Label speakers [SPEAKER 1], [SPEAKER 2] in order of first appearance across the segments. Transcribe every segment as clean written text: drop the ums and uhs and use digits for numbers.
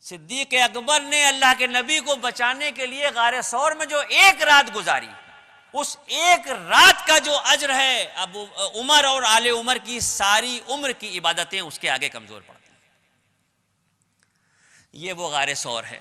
[SPEAKER 1] صدیق اکبر نے اللہ کے نبی کو بچانے کے لیے غار ثور میں جو ایک رات گزاری، اس ایک رات کا جو اجر ہے اب عمر اور آل عمر کی ساری عمر کی عبادتیں اس کے آگے کمزور پڑتی ہیں۔ یہ وہ غار ثور ہے۔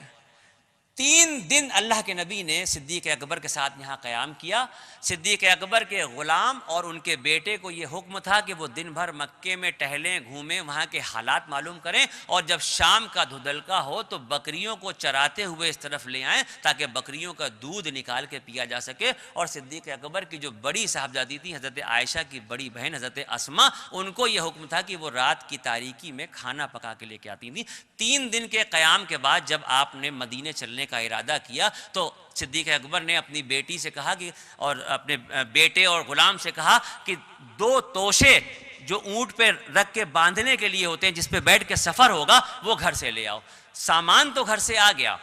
[SPEAKER 1] 3 دن اللہ کے نبی نے صدیق اکبر کے ساتھ یہاں قیام کیا۔ صدیق اکبر کے غلام اور ان کے بیٹے کو یہ حکم تھا کہ وہ دن بھر مکے میں ٹہلیں گھومیں، وہاں کے حالات معلوم کریں، اور جب شام کا دھدلکا ہو تو بکریوں کو چراتے ہوئے اس طرف لے آئیں تاکہ بکریوں کا دودھ نکال کے پیا جا سکے۔ اور صدیق اکبر کی جو بڑی صاحبزادی تھی حضرت عائشہ کی بڑی بہن حضرت اسما، ان کو یہ حکم تھا کہ وہ رات کی تاریکی میں کھانا پکا کے لے کے آتی تھیں۔ 3 دن کے قیام کے بعد جب آپ نے مدینے چلنے کا ارادہ کیا تو صدیق اکبر نے اپنی بیٹی سے کہا کہ اور اپنے بیٹے اور غلام سے کہا کہ 2 توشے جو اونٹ پہ رکھ کے باندھنے کے لیے ہوتے ہیں، جس پہ بیٹھ کے سفر ہوگا، وہ گھر سے لے آؤ۔ سامان تو گھر سے آ گیا،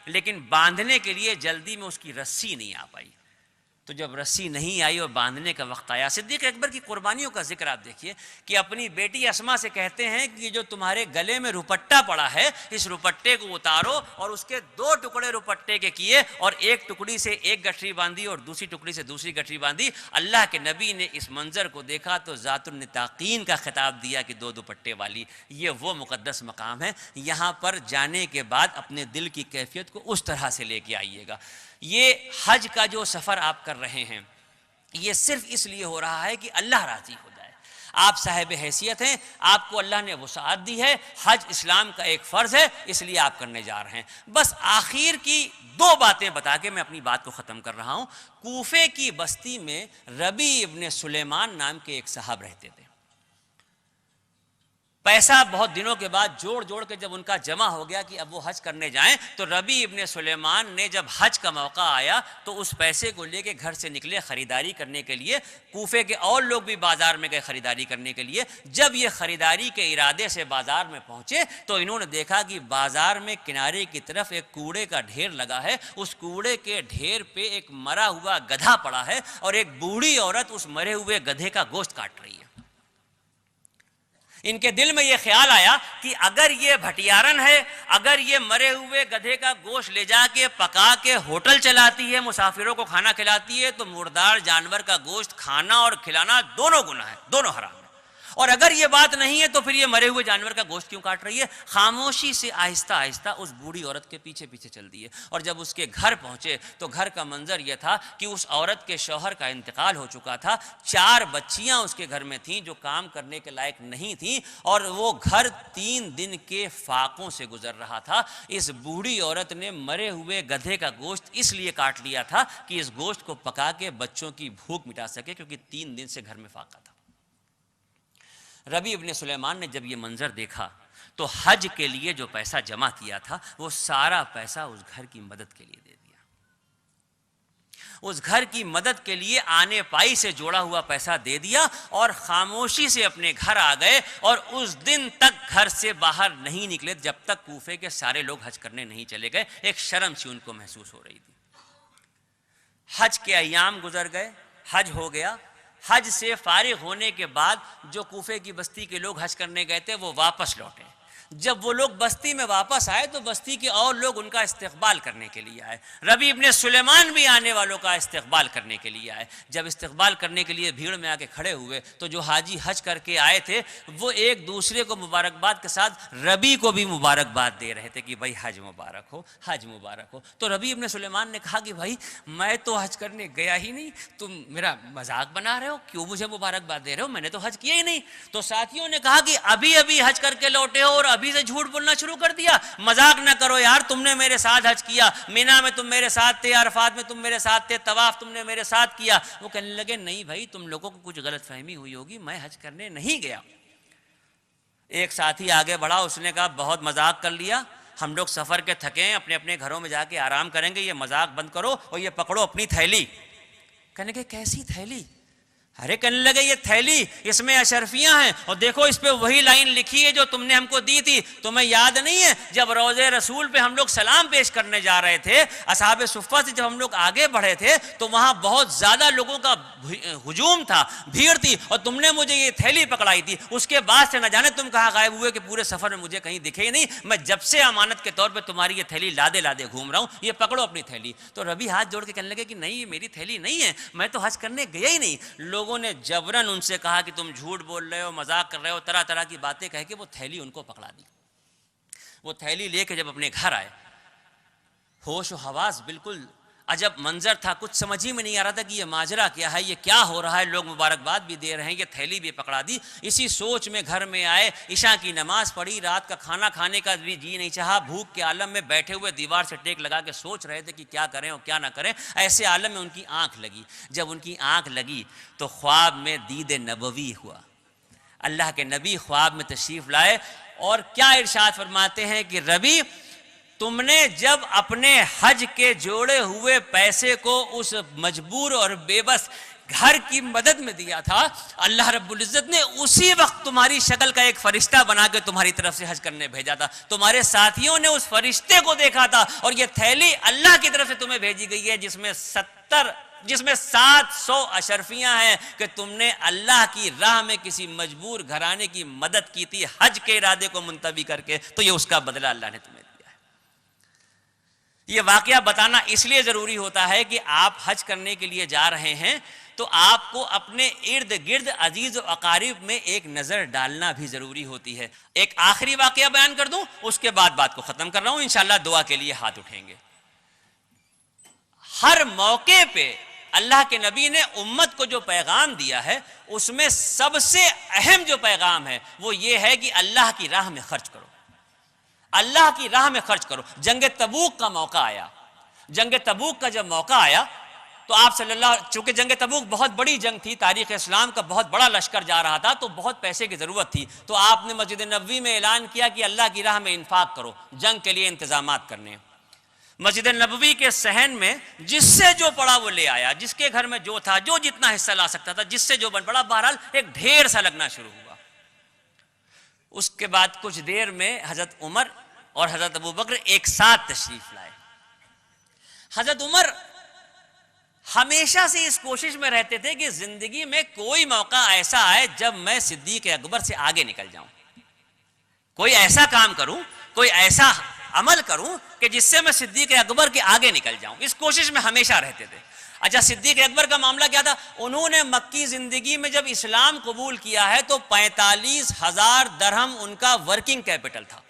[SPEAKER 1] لیکن باندھنے کے لیے جلدی میں اس کی رسی نہیں آ پائی۔ تو جب رسی نہیں آئی اور باندھنے کا وقت آیا، صدیق اکبر کی قربانیوں کا ذکر آپ دیکھیے کہ اپنی بیٹی اسما سے کہتے ہیں کہ جو تمہارے گلے میں روپٹہ پڑا ہے، اس روپٹے کو اتارو، اور اس کے 2 ٹکڑے روپٹے کے کیے، اور ایک ٹکڑی سے ایک گٹھری باندھی اور دوسری ٹکڑی سے دوسری گٹھری باندھی۔ اللہ کے نبی نے اس منظر کو دیکھا تو ذات النطاقین کا خطاب دیا کہ 2 دوپٹے والی، یہ وہ مقدس مقام ہے، یہاں پر جانے کے بعد اپنے دل کی کیفیت کو اس طرح سے لے کے آئیے گا۔ یہ حج کا جو سفر آپ کر رہے ہیں، یہ صرف اس لیے ہو رہا ہے کہ اللہ راضی ہو جائے۔ آپ صاحب حیثیت ہیں، آپ کو اللہ نے وسعت دی ہے، حج اسلام کا ایک فرض ہے، اس لیے آپ کرنے جا رہے ہیں۔ بس آخر کی 2 باتیں بتا کے میں اپنی بات کو ختم کر رہا ہوں۔ کوفے کی بستی میں ربی ابن سلیمان نام کے ایک صاحب رہتے تھے۔ پیسہ بہت دنوں کے بعد جوڑ کے جب ان کا جمع ہو گیا کہ اب وہ حج کرنے جائیں، تو ربی ابن سلیمان نے جب حج کا موقع آیا تو اس پیسے کو لے کے گھر سے نکلے خریداری کرنے کے لیے۔ کوفے کے اور لوگ بھی بازار میں گئے خریداری کرنے کے لیے۔ جب یہ خریداری کے ارادے سے بازار میں پہنچے تو انہوں نے دیکھا کہ بازار میں کنارے کی طرف ایک کوڑے کا ڈھیر لگا ہے، اس کوڑے کے ڈھیر پہ ایک مرا ہوا گدھا پڑا ہے، اور ایک بوڑھی عورت اس مرے ہوئے گدھے کا گوشت کاٹ رہی ہے۔ ان کے دل میں یہ خیال آیا کہ اگر یہ بھٹیارن ہے، اگر یہ مرے ہوئے گدھے کا گوشت لے جا کے پکا کے ہوٹل چلاتی ہے، مسافروں کو کھانا کھلاتی ہے، تو مردار جانور کا گوشت کھانا اور کھلانا دونوں گناہ ہے، دونوں حرام ہے۔ اور اگر یہ بات نہیں ہے تو پھر یہ مرے ہوئے جانور کا گوشت کیوں کاٹ رہی ہے؟ خاموشی سے آہستہ آہستہ اس بوڑھی عورت کے پیچھے پیچھے چل دی ہے، اور جب اس کے گھر پہنچے تو گھر کا منظر یہ تھا کہ اس عورت کے شوہر کا انتقال ہو چکا تھا، 4 بچیاں اس کے گھر میں تھیں جو کام کرنے کے لائق نہیں تھیں، اور وہ گھر 3 دن کے فاقوں سے گزر رہا تھا۔ اس بوڑھی عورت نے مرے ہوئے گدھے کا گوشت اس لیے کاٹ لیا تھا کہ اس گوشت کو پکا کے بچوں کی بھوک مٹا سکے، کیونکہ 3 دن سے گھر میں فاقہ تھا۔ ربی ابن سلیمان نے جب یہ منظر دیکھا تو حج کے لیے جو پیسہ جمع کیا تھا وہ سارا پیسہ اس گھر کی مدد کے لیے دے دیا۔ اس گھر کی مدد کے لیے آنے پائی سے جوڑا ہوا پیسہ دے دیا، اور خاموشی سے اپنے گھر آ گئے، اور اس دن تک گھر سے باہر نہیں نکلے جب تک کوفے کے سارے لوگ حج کرنے نہیں چلے گئے۔ ایک شرم سی ان کو محسوس ہو رہی تھی۔ حج کے ایام گزر گئے، حج ہو گیا۔ حج سے فارغ ہونے کے بعد جو کوفے کی بستی کے لوگ حج کرنے گئے تھے وہ واپس لوٹے۔ جب وہ لوگ بستی میں واپس آئے تو بستی کے اور لوگ ان کا استقبال کرنے کے لیے آئے۔ ربی ابن سلیمان بھی آنے والوں کا استقبال کرنے کے لیے آئے۔ جب استقبال کرنے کے لیے بھیڑ میں آ کے کھڑے ہوئے تو جو حاجی حج کر کے آئے تھے وہ ایک دوسرے کو مبارکباد کے ساتھ ربی کو بھی مبارکباد دے رہے تھے کہ بھائی حج مبارک ہو، حج مبارک ہو۔ تو ربی ابن سلیمان نے کہا کہ بھائی میں تو حج کرنے گیا ہی نہیں، تم میرا مذاق بنا رہے ہو، کیوں مجھے مبارکباد دے رہے ہو؟ میں نے تو حج کیا ہی نہیں۔ تو ساتھیوں نے کہا کہ ابھی حج کر کے لوٹے ہو اور ابھی سے جھوٹ بولنا شروع کر دیا، مذاق نہ کرو یار، تم نے میرے ساتھ حج کیا، مینا میں تم میرے ساتھ تھے، عرفات میں تم میرے ساتھ تھے، طواف تم نے میرے ساتھ کیا۔ وہ کہنے لگے نہیں بھائی تم لوگوں کو کچھ غلط فہمی ہوئی ہوگی، میں حج کرنے نہیں گیا۔ ایک ساتھی آگے بڑھا، اس نے کہا بہت مذاق کر لیا، ہم لوگ سفر کے تھکے ہیں، اپنے اپنے گھروں میں جا کے آرام کریں گے، یہ مذاق بند کرو اور یہ پکڑو اپنی تھیلی۔ کہنے کہ کیسی تھیلی؟ ارے کہنے لگے یہ تھیلی اس میں اشرفیاں ہیں اور دیکھو اس پہ وہی لائن لکھی ہے جو تم نے ہم کو دی تھی، تمہیں یاد نہیں ہے جب روضہ رسول پہ ہم لوگ سلام پیش کرنے جا رہے تھے، اصحاب صفہ سے جب ہم لوگ آگے بڑھے تھے تو وہاں بہت زیادہ لوگوں کا ہجوم تھا، بھیڑ تھی، اور تم نے مجھے یہ تھیلی پکڑائی تھی، اس کے بعد سے نہ جانے تم کہاں غائب ہوئے کہ پورے سفر میں مجھے کہیں دکھے ہی نہیں، میں جب سے امانت کے طور پہ تمہاری یہ تھیلی لادے لادے گھوم رہا ہوں، یہ پکڑو اپنی تھیلی۔ تو ربی ہاتھ جوڑ کے کہنے لگے کہ نہیں یہ میری تھیلی نہیں ہے، میں تو حج کرنے گیا ہی نہیں۔ لوگوں نے جبراً ان سے کہا کہ تم جھوٹ بول رہے ہو، مذاق کر رہے ہو، طرح طرح کی باتیں کہہ کے وہ تھیلی ان کو پکڑا دی۔ وہ تھیلی لے کے جب اپنے گھر آئے، ہوش و حواس بالکل عجب منظر تھا، کچھ سمجھ ہی میں نہیں آ رہا تھا کہ یہ ماجرا کیا ہے، یہ کیا ہو رہا ہے، لوگ مبارکباد بھی دے رہے ہیں، یہ تھیلی بھی پکڑا دی۔ اسی سوچ میں گھر میں آئے، عشاء کی نماز پڑھی، رات کا کھانا کھانے کا بھی جی نہیں چاہا، بھوک کے عالم میں بیٹھے ہوئے دیوار سے ٹیک لگا کے سوچ رہے تھے کہ کیا کریں اور کیا نہ کریں۔ ایسے عالم میں ان کی آنکھ لگی، جب ان کی آنکھ لگی تو خواب میں دید نبوی ہوا، اللہ کے نبی خواب میں تشریف لائے اور کیا ارشاد فرماتے ہیں کہ ربی تم نے جب اپنے حج کے جوڑے ہوئے پیسے کو اس مجبور اور بے بس گھر کی مدد میں دیا تھا، اللہ رب العزت نے اسی وقت تمہاری شکل کا ایک فرشتہ بنا کے تمہاری طرف سے حج کرنے بھیجا تھا، تمہارے ساتھیوں نے اس فرشتے کو دیکھا تھا، اور یہ تھیلی اللہ کی طرف سے تمہیں بھیجی گئی ہے جس میں 700 اشرفیاں ہیں کہ تم نے اللہ کی راہ میں کسی مجبور گھرانے کی مدد کی تھی حج کے ارادے کو منتوی کر کے، تو یہ اس کا بدلہ اللہ نے تمہیں دیا۔ یہ واقعہ بتانا اس لیے ضروری ہوتا ہے کہ آپ حج کرنے کے لیے جا رہے ہیں تو آپ کو اپنے ارد گرد عزیز و اقارب میں ایک نظر ڈالنا بھی ضروری ہوتی ہے۔ ایک آخری واقعہ بیان کر دوں، اس کے بعد بات کو ختم کر رہا ہوں، انشاءاللہ دعا کے لیے ہاتھ اٹھیں گے۔ ہر موقع پہ اللہ کے نبی نے امت کو جو پیغام دیا ہے اس میں سب سے اہم جو پیغام ہے وہ یہ ہے کہ اللہ کی راہ میں خرچ کرو، اللہ کی راہ میں خرچ کرو۔ جنگ تبوک کا موقع آیا، جنگ تبوک کا جب موقع آیا تو آپ صلی اللہ، چونکہ جنگ تبوک بہت بڑی جنگ تھی، تاریخ اسلام کا بہت بڑا لشکر جا رہا تھا، تو بہت پیسے کی ضرورت تھی، تو آپ نے مسجد نبوی میں اعلان کیا کہ اللہ کی راہ میں انفاق کرو، جنگ کے لیے انتظامات کرنے۔ مسجد نبوی کے صحن میں جس سے جو پڑا وہ لے آیا، جس کے گھر میں جو تھا، جو جتنا حصہ لا سکتا تھا، جس سے جو بن پڑا، بہرحال ایک ڈھیر سا لگنا شروع ہوا۔ اس کے بعد کچھ دیر میں حضرت عمر اور حضرت ابو بکر ایک ساتھ تشریف لائے۔ حضرت عمر ہمیشہ سے اس کوشش میں رہتے تھے کہ زندگی میں کوئی موقع ایسا آئے جب میں صدیق اکبر سے آگے نکل جاؤں، کوئی ایسا کام کروں، کوئی ایسا عمل کروں کہ جس سے میں صدیق اکبر کے آگے نکل جاؤں، اس کوشش میں ہمیشہ رہتے تھے۔ اچھا، صدیق اکبر کا معاملہ کیا تھا؟ انہوں نے مکی زندگی میں جب اسلام قبول کیا ہے تو 45,000 درہم ان کا ورکنگ کیپٹل تھا،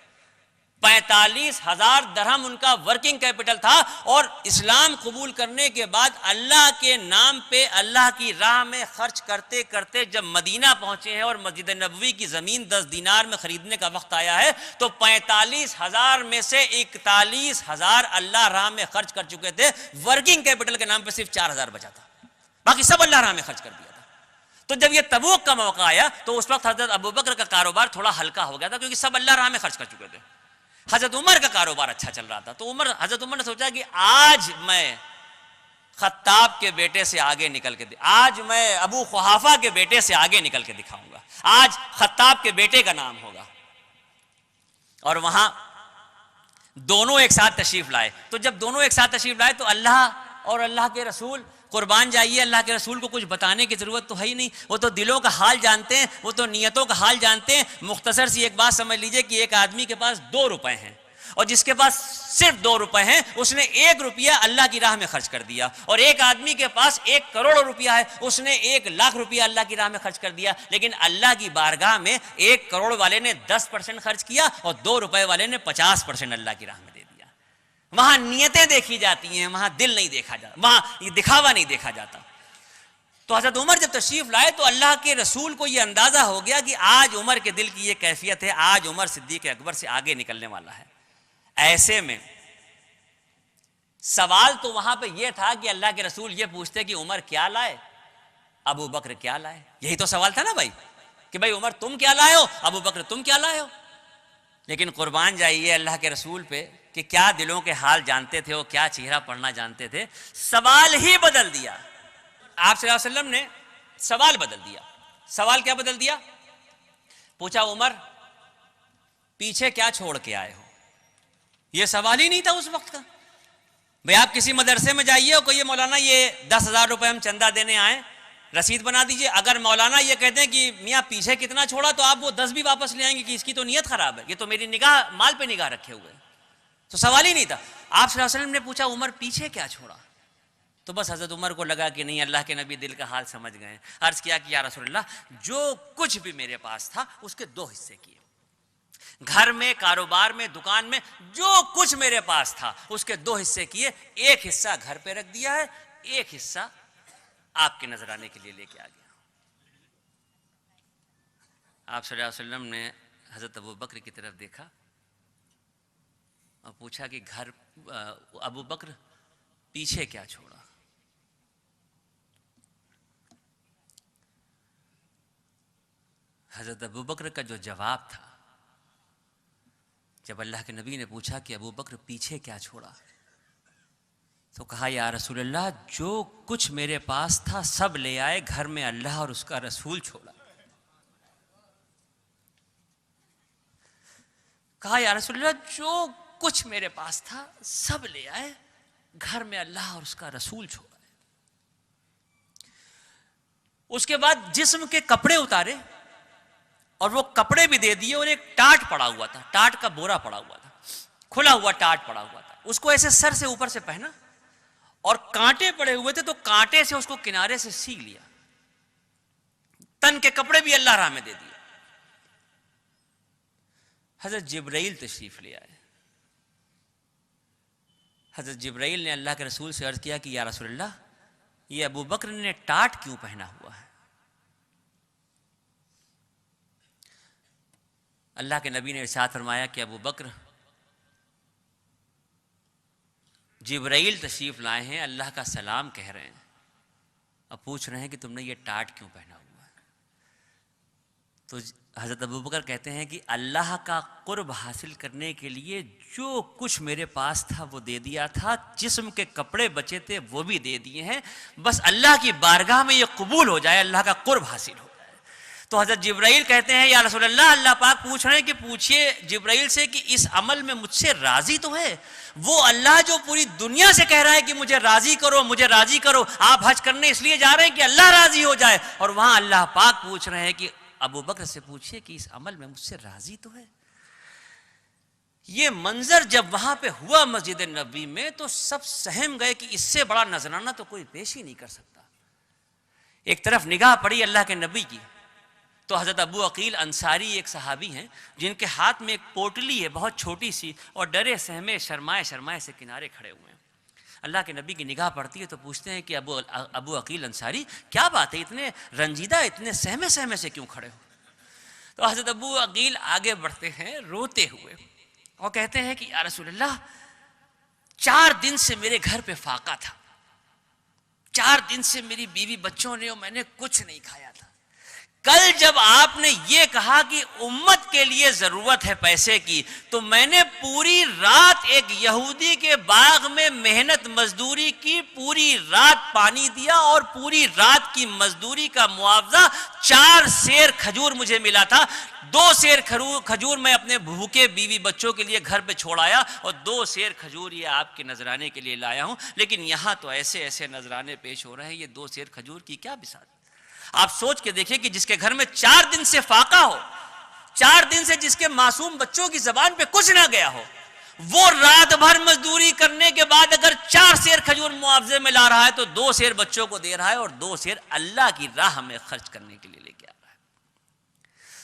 [SPEAKER 1] 45,000 درہم ان کا ورکنگ کیپٹل تھا، اور اسلام قبول کرنے کے بعد اللہ کے نام پہ اللہ کی راہ میں خرچ کرتے کرتے جب مدینہ پہنچے ہیں اور مسجد نبوی کی زمین 10 دینار میں خریدنے کا وقت آیا ہے تو 45,000 میں سے 41,000 اللہ راہ میں خرچ کر چکے تھے، ورکنگ کیپٹل کے نام پہ صرف 4,000 بچا تھا، باقی سب اللہ راہ میں خرچ کر دیا تھا۔ تو جب یہ تبوک کا موقع آیا تو اس وقت حضرت ابو بکر کا کاروبار تھوڑا ہلکا ہو گیا تھا کیونکہ سب اللہ راہ میں خرچ کر چکے تھے۔ حضرت عمر کا کاروبار اچھا چل رہا تھا، تو حضرت عمر نے سوچا کہ آج میں خطاب کے بیٹے سے آگے نکل کے آج میں ابو قحافہ کے بیٹے سے آگے نکل کے دکھاؤں گا، آج خطاب کے بیٹے کا نام ہوگا۔ اور وہاں دونوں ایک ساتھ تشریف لائے، تو جب دونوں ایک ساتھ تشریف لائے تو اللہ اور اللہ کے رسول، قربان جائیے، اللہ کے رسول کو کچھ بتانے کی ضرورت تو ہے ہی نہیں، وہ تو دلوں کا حال جانتے ہیں، وہ تو نیتوں کا حال جانتے ہیں۔ مختصر سی ایک بات سمجھ لیجئے کہ ایک آدمی کے پاس 2 روپے ہیں اور جس کے پاس صرف 2 روپے ہیں اس نے 1 روپیہ اللہ کی راہ میں خرچ کر دیا، اور ایک آدمی کے پاس 1 کروڑ روپیہ ہے اس نے 1 لاکھ روپیہ اللہ کی راہ میں خرچ کر دیا، لیکن اللہ کی بارگاہ میں 1 کروڑ والے نے 10% خرچ کیا اور 2 روپے والے نے 50% اللہ کی راہ میں دے دیا۔ وہاں نیتیں دیکھی جاتی ہیں، وہاں دل نہیں دیکھا جاتا، وہاں یہ دکھاوا نہیں دیکھا جاتا۔ تو حضرت عمر جب تشریف لائے تو اللہ کے رسول کو یہ اندازہ ہو گیا کہ آج عمر کے دل کی یہ کیفیت ہے، آج عمر صدیق اکبر سے آگے نکلنے والا ہے۔ ایسے میں سوال تو وہاں پہ یہ تھا کہ اللہ کے رسول یہ پوچھتے کہ عمر کیا لائے، ابو بکر کیا لائے، یہی تو سوال تھا نا بھائی، کہ بھائی عمر تم کیا لائے ہو، ابو بکر تم کیا لائے ہو۔ لیکن قربان جائیے اللہ کے رسول پہ کہ کیا دلوں کے حال جانتے تھے، وہ کیا چہرہ پڑھنا جانتے تھے، سوال ہی بدل دیا۔ آپ صلی اللہ علیہ وسلم نے سوال بدل دیا. سوال کیا بدل دیا؟ پوچھا عمر پیچھے کیا چھوڑ کے آئے ہو؟ یہ سوال ہی نہیں تھا اس وقت کا. بھئی آپ کسی مدرسے میں جائیے اور کہیے مولانا یہ 10,000 روپے ہم چندہ دینے آئیں, رسید بنا دیجئے. اگر مولانا یہ کہتے ہیں کہ میاں پیچھے کتنا چھوڑا, تو آپ وہ 10 بھی واپس لے آئیں گے کہ اس کی تو نیت خراب ہے, یہ تو میری نگاہ مال پہ نگاہ رکھے ہوئے. تو سوال ہی نہیں تھا. آپ صلی اللہ علیہ وسلم نے پوچھا عمر پیچھے کیا چھوڑا؟ تو بس حضرت عمر کو لگا کہ نہیں, اللہ کے نبی دل کا حال سمجھ گئے. عرض کیا کہ یا رسول اللہ, جو کچھ بھی میرے پاس تھا اس کے 2 حصے کیے. گھر میں, کاروبار میں, دکان میں جو کچھ میرے پاس تھا اس کے 2 حصے کیے. ایک حصہ گھر پہ رکھ دیا ہے, ایک حصہ آپ کے نذرانے کے لیے لے کے آ گیا. آپ صلی اللہ علیہ وسلم نے حضرت ابو بکر کی طرف دیکھا اور پوچھا کہ گھر ابو بکر پیچھے کیا چھوڑا؟ حضرت ابو بکر کا جو جواب تھا, جب اللہ کے نبی نے پوچھا کہ ابو بکر پیچھے کیا چھوڑا, تو کہا یا رسول اللہ جو کچھ میرے پاس تھا سب لے آئے, گھر میں اللہ اور اس کا رسول چھوڑا. کہا یا رسول اللہ جو کچھ میرے پاس تھا سب لے آئے, گھر میں اللہ اور اس کا رسول چھوڑا. اس کے بعد جسم کے کپڑے اتارے اور وہ کپڑے بھی دے دیے, اور ایک ٹاٹ پڑا ہوا تھا, ٹاٹ کا بورا پڑا ہوا تھا, کھلا ہوا ٹاٹ پڑا ہوا تھا, اس کو ایسے سر سے اوپر سے پہنا, اور کانٹے پڑے ہوئے تھے تو کانٹے سے اس کو کنارے سے سی لیا. تن کے کپڑے بھی اللہ راہ میں دے دیے. حضرت جبرائیل تشریف لے آئے. حضرت جبرائیل نے اللہ کے رسول سے عرض کیا کہ یا رسول اللہ یہ ابو بکر نے ٹاٹ کیوں پہنا ہوا ہے؟ اللہ کے نبی نے ارشاد فرمایا کہ ابو بکر جبرائیل تشریف لائے ہیں, اللہ کا سلام کہہ رہے ہیں, اب پوچھ رہے ہیں کہ تم نے یہ ٹاٹ کیوں پہنا ہوا ہے. تو حضرت ابو بکر کہتے ہیں کہ اللہ کا قرب حاصل کرنے کے لیے جو کچھ میرے پاس تھا وہ دے دیا تھا, جسم کے کپڑے بچے تھے وہ بھی دے دیے ہیں, بس اللہ کی بارگاہ میں یہ قبول ہو جائے, اللہ کا قرب حاصل ہو جائے. تو حضرت جبرائیل کہتے ہیں یا رسول اللہ, اللہ پاک پوچھ رہے ہیں کہ پوچھئے جبرائیل سے کہ اس عمل میں مجھ سے راضی تو ہے؟ وہ اللہ جو پوری دنیا سے کہہ رہا ہے کہ مجھے راضی کرو, مجھے راضی کرو, آپ حج کرنے اس لیے جا رہے ہیں کہ اللہ راضی ہو جائے, اور وہاں اللہ پاک پوچھ رہے ہیں کہ ابو بکر سے پوچھئے کہ اس عمل میں مجھ سے راضی تو ہے. یہ منظر جب وہاں پہ ہوا مسجد نبوی میں تو سب سہم گئے کہ اس سے بڑا نذرانہ تو کوئی پیش ہی نہیں کر سکتا. ایک طرف نگاہ پڑی اللہ کے نبی کی تو حضرت ابو عقیل انصاری ایک صحابی ہیں جن کے ہاتھ میں ایک پوٹلی ہے بہت چھوٹی سی, اور ڈرے سہمے شرمائے سے کنارے کھڑے ہوئے ہیں. اللہ کے نبی کی نگاہ پڑتی ہے تو پوچھتے ہیں کہ ابو عقیل انصاری کیا بات ہے, اتنے رنجیدہ, اتنے سہمے سے کیوں کھڑے ہو؟ تو حضرت ابو عقیل آگے بڑھتے ہیں روتے ہوئے اور کہتے ہیں کہ یا رسول اللہ 4 دن سے میرے گھر پہ فاقہ تھا, 4 دن سے میری بیوی بچوں نے اور میں نے کچھ نہیں کھایا تھا. کل جب آپ نے یہ کہا کہ امت کے لیے ضرورت ہے پیسے کی, تو میں نے پوری رات ایک یہودی کے باغ میں محنت مزدوری کی, پوری رات پانی دیا, اور پوری رات کی مزدوری کا معاوضہ 4 سیر کھجور مجھے ملا تھا. 2 سیر کھجور میں اپنے بھوکے بیوی بچوں کے لیے گھر پہ چھوڑ آیا, اور 2 سیر کھجور یہ آپ کے نذرانے کے لیے لایا ہوں. لیکن یہاں تو ایسے نذرانے پیش ہو رہے ہیں, یہ 2 سیر کھجور کی کیا بساط. آپ سوچ کے دیکھیں کہ جس کے گھر میں 4 دن سے فاقہ ہو, 4 دن سے جس کے معصوم بچوں کی زبان پہ کچھ نہ گیا ہو, وہ رات بھر مزدوری کرنے کے بعد اگر 4 سیر کھجور معاوضے میں لا رہا ہے تو 2 سیر بچوں کو دے رہا ہے, اور 2 سیر اللہ کی راہ میں خرچ کرنے کے لیے لے کے آ رہا ہے.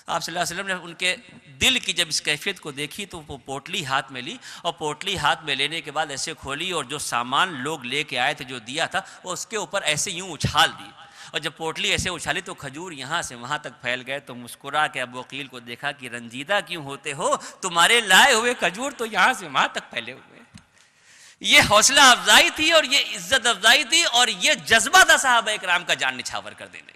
[SPEAKER 1] آپ صلی اللہ علیہ وسلم نے ان کے دل کی جب اس کیفیت کو دیکھی تو وہ پوٹلی ہاتھ میں لی, اور پوٹلی ہاتھ میں لینے کے بعد ایسے کھولی, اور جو سامان لوگ لے کے آئے تھے جو دیا تھا وہ اس کے اوپر ایسے یوں اچھال دی, اور جب پوٹلی ایسے اچھالی تو کھجور یہاں سے وہاں تک پھیل گئے. تو مسکرا کے ابو عقیل کو دیکھا کہ رنجیدہ کیوں ہوتے ہو, تمہارے لائے ہوئے کھجور تو یہاں سے وہاں تک پھیلے ہوئے. یہ حوصلہ افزائی تھی اور یہ عزت افزائی تھی اور یہ جذبہ تھا صحابہ کرام کا جان نچھاور کر دینے.